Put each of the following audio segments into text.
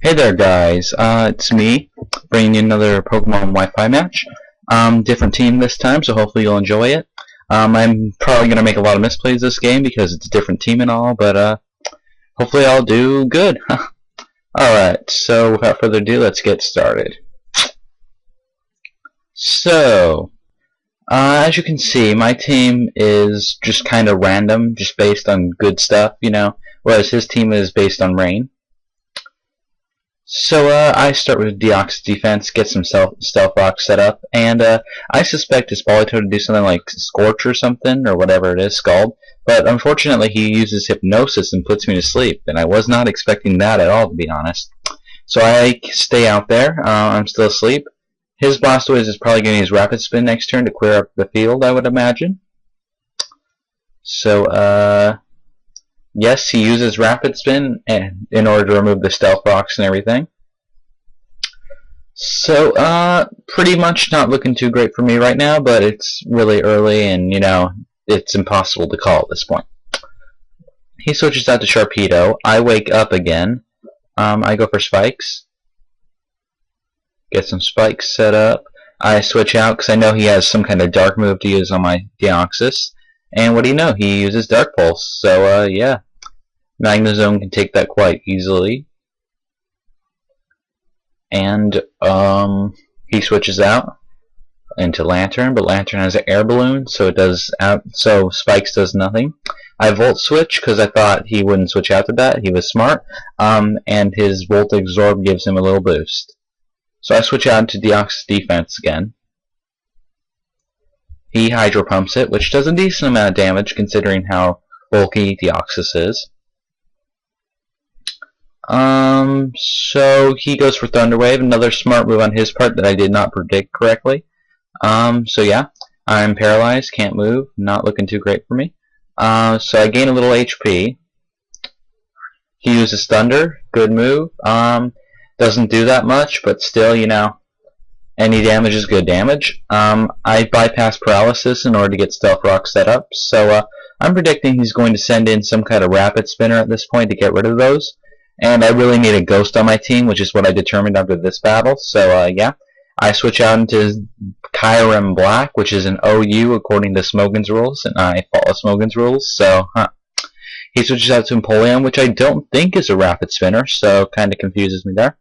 Hey there guys, it's me, bringing you another Pokemon Wi-Fi match. Different team this time, so hopefully you'll enjoy it. I'm probably going to make a lot of misplays this game because it's a different team and all, but hopefully I'll do good. Alright, so without further ado, let's get started. So, as you can see, my team is just kind of random, just based on good stuff, whereas his team is based on rain. So I start with Deoxys defense, get some stealth rock set up, and I suspect his Politoed to do something like Scorch or something, or whatever it is, Scald. But unfortunately he uses Hypnosis and puts me to sleep, and I was not expecting that at all, to be honest. So I stay out there, I'm still asleep. His Blastoise is probably going to use Rapid Spin next turn to clear up the field, I would imagine. So, yes, he uses Rapid Spin in order to remove the Stealth Rocks and everything. So, pretty much not looking too great for me right now, but it's really early and, it's impossible to call at this point. He switches out to Sharpedo. I wake up again. I go for Spikes. Get some Spikes set up. I switch out because I know he has some kind of dark move to use on my Deoxys. And what do you know? He uses Dark Pulse. So, yeah. Magnezone can take that quite easily. And, he switches out into Lantern, but Lantern has an air balloon, so so Spikes does nothing. I Volt Switch because I thought he wouldn't switch out to that. He was smart. And his Volt Absorb gives him a little boost. So I switch out to Deoxys defense again. He Hydro Pumps it, which does a decent amount of damage considering how bulky Deoxys is. So he goes for Thunder Wave, another smart move on his part that I did not predict correctly. So yeah, I'm paralyzed, can't move, not looking too great for me. So I gain a little HP. He uses Thunder, good move. Doesn't do that much, but still, any damage is good damage. I bypass Paralysis in order to get Stealth Rock set up, so I'm predicting he's going to send in some kind of Rapid Spinner at this point to get rid of those. And I really need a Ghost on my team, which is what I determined after this battle, so yeah. I switch out into Kyurem Black, which is an OU according to Smogon's rules, and I follow Smogon's rules, so, He switches out to Empoleon, which I don't think is a Rapid Spinner, so kind of confuses me there.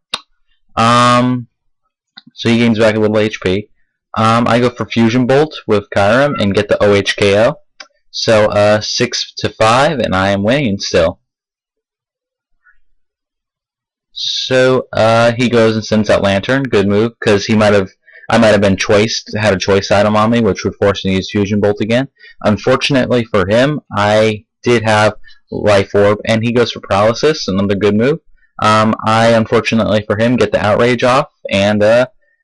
So he gains back a little HP. I go for Fusion Bolt with Kyurem and get the OHKO. So 6 to 5, and I am winning still. So he goes and sends out Lantern. Good move, because I might have been had a choice item on me, which would force me to use Fusion Bolt again. Unfortunately for him, I did have Life Orb, and he goes for Paralysis, another good move. I, unfortunately for him, get the Outrage off, and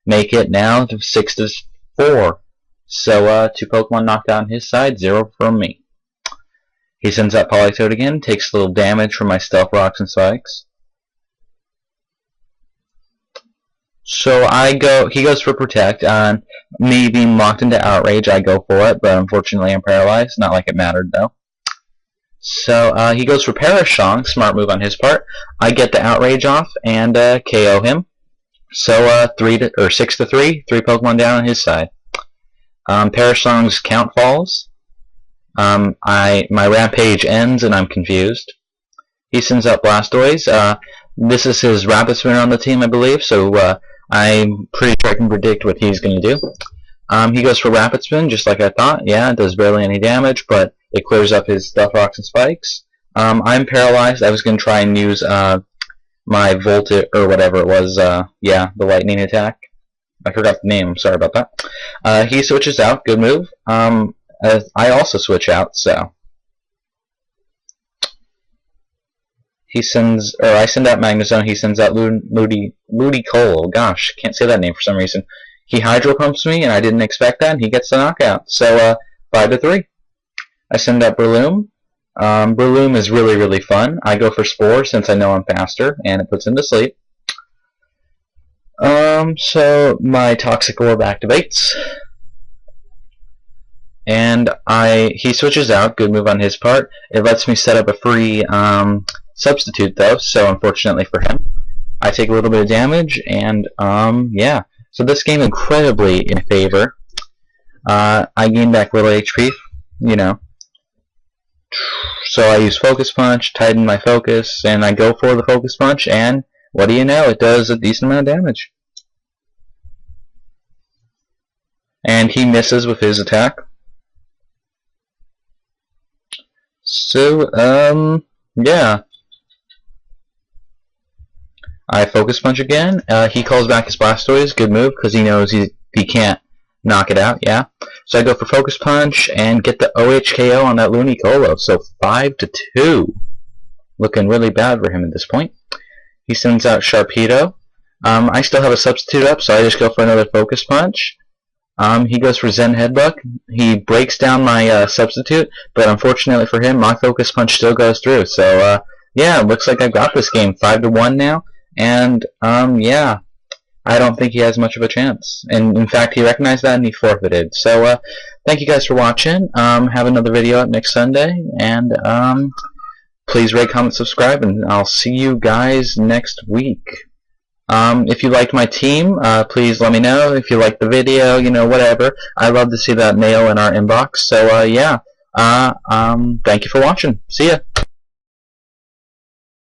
make it now to 6 to 4. So, 2 Pokemon knocked out on his side, 0 from me. He sends out Politoed again, takes a little damage from my Stealth Rocks and Spikes. So he goes for Protect. On me being locked into Outrage, I go for it, but unfortunately I'm paralyzed. Not like it mattered, though. So he goes for Perish Song, smart move on his part. I get the Outrage off and KO him. So 6 to 3, 3 Pokemon down on his side. Perish Song's count falls. My Rampage ends and I'm confused. He sends out Blastoise. This is his Rapid Spinner on the team, I believe. So I'm pretty sure I can predict what he's going to do. He goes for Rapid Spin, just like I thought. Yeah, it does barely any damage, but it clears up his Stealth Rocks and Spikes. I'm paralyzed. I was going to try and use my Volt, or whatever it was, yeah, the Lightning attack. I forgot the name, I'm sorry about that. He switches out, good move. I also switch out, so. I send out Magnezone, he sends out Moody Cole. Gosh, can't say that name for some reason. He Hydro Pumps me, and I didn't expect that, and he gets the knockout. So, 5 to 3. I send out Breloom. Breloom is really, really fun. I go for Spore since I know I'm faster, and it puts him to sleep. So my Toxic Orb activates. And he switches out, good move on his part. It lets me set up a free substitute though, so unfortunately for him. I take a little bit of damage, and yeah. So this game incredibly in favor. I gain back little HP, you know. So I use Focus Punch, tighten my focus, and I go for the Focus Punch, and what do you know? It does a decent amount of damage. And he misses with his attack. So, yeah. I Focus Punch again. He calls back his Blastoise. Good move, because he knows he can't knock it out, yeah. So I go for Focus Punch and get the OHKO on that Ludicolo. So 5-2. Looking really bad for him at this point. He sends out Sharpedo. I still have a substitute up, so I just go for another Focus Punch. He goes for Zen Headbutt. He breaks down my substitute, but unfortunately for him, my Focus Punch still goes through. So, yeah, it looks like I've got this game 5-1 now. And, yeah, I don't think he has much of a chance. And, in fact, he recognized that and he forfeited. So, thank you guys for watching. Have another video up next Sunday. And, please rate, comment, subscribe, and I'll see you guys next week. If you liked my team, please let me know. If you liked the video, you know, whatever. I love to see that mail in our inbox. So, yeah. Thank you for watching. See ya.